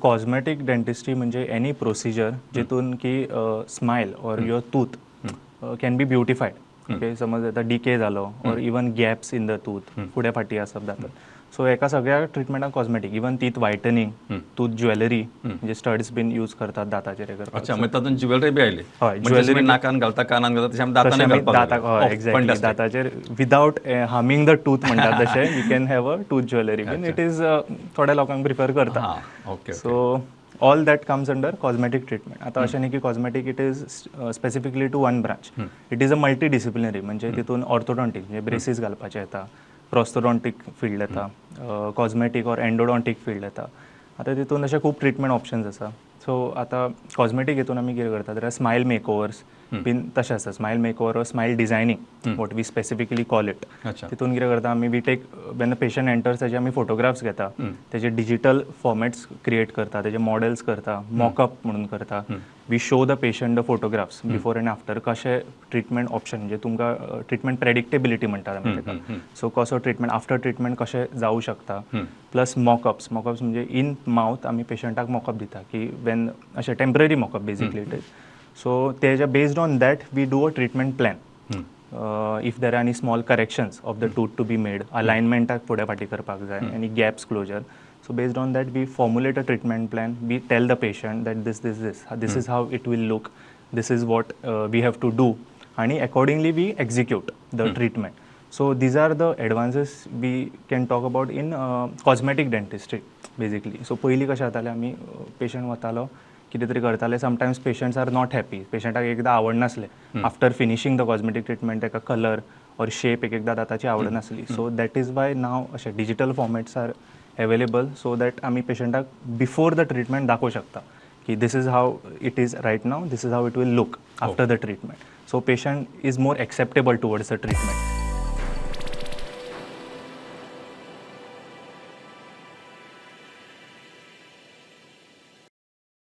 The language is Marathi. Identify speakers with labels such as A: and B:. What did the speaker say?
A: कॉस्मेटिक डेंटिस्ट्री म्हणजे एनी प्रोसिजर जितून की smile or your tooth can be beautified. Okay, समज आता डिके जालो or even gaps in the tooth फुडें फाटी आसप जातात. सो एका सगळ्या ट्रिटमेंटाक cosmetic even teeth whitening, tooth jewellery म्हणजे स्टड्स बीन यूज करतात दाताचेर करपाक.
B: अच्छा, म्हणजे तातूंत ज्वेलरी बी आयली.
A: हय,
B: ज्वेलरी नाकान घालता, कानान घालता, तशें आमी दातांनी घालपाक
A: दाताक
B: लागले.
A: हय एक्झॅक्टली दाताचेर विदाउट हार्मिंग द टूथ म्हणटात तशें you can have a tooth jewellery बीन. इट इज थोड्या लोकांक प्रिफर करता.
B: हां, okay.
A: So all that comes under cosmetic treatment. आता अशें न्ही की cosmetic it is specifically to one branch. It is a multi disciplinary. म्हणजे तितून ऑर्थोडॉन्टिक म्हणजे ब्रेसीस घालपाचे येता, प्रोस्थोडॉन्टिक फील्ड येता, कॉस्मेटिक और एंडोडॉन्टिक फील्ड येता. आता तितून अशे खूब ट्रिटमेंट ऑप्शन्स आसा. सो आता कॉस्मेटिक हितून आमी कितें करतात जाल्यार स्मायल मेकओवर्स बीन तशें आसता. Smile makeover or smile designing what we specifically call it. तितून कितें करता आमी we take when the patient enters तेजे आमी फोटोग्राफ्स घेता, तेजे डिजिटल फॉर्मेट्स क्रिएट करता, तेजे मॉडेल्स करता, मॉकअप म्हणून करता. We show the patient the photographs before and after. कशें ट्रिटमेंट ऑप्शन म्हणजे तुमकां ट्रिटमेंट प्रेडिक्टेबिलिटी म्हणटात आमी तेका. सो कसो ट्रिटमेंट आफ्टर ट्रिटमेंट कशें जावं शकता. प्लस मॉकअप्स म्हणजे इन माउथ आमी पेशंटाक मॉकअप दिता की वेन अशें temporary mockup basically it is. So तेजा based on that we do a treatment plan. If there are any small corrections of the tooth to be made, अलायनमेंटाक फुडें फाटी करपाक जाय, any gaps closure. So based on that we formulate a treatment plan. We tell the patient that this is how it will look, this is what we have to do, and accordingly we execute the treatment. So these are the advances we can talk about in cosmetic dentistry basically. So पयलीं कशें जातालें आमी पेशंट वतालो कितें तरी करताले. Sometimes patients are not happy. पेशंटाक एकदां आवडनासलें after finishing the cosmetic treatment, ताका कलर और शेप एकदां दाताची आवडनासली. So that is why now अशे digital formats are available so that आमी पेशंटाक बिफोर द ट्रिटमेंट दाखोवं शकता की this is how it is right now, this is how it will look after the treatment. So patient is more acceptable towards the treatment.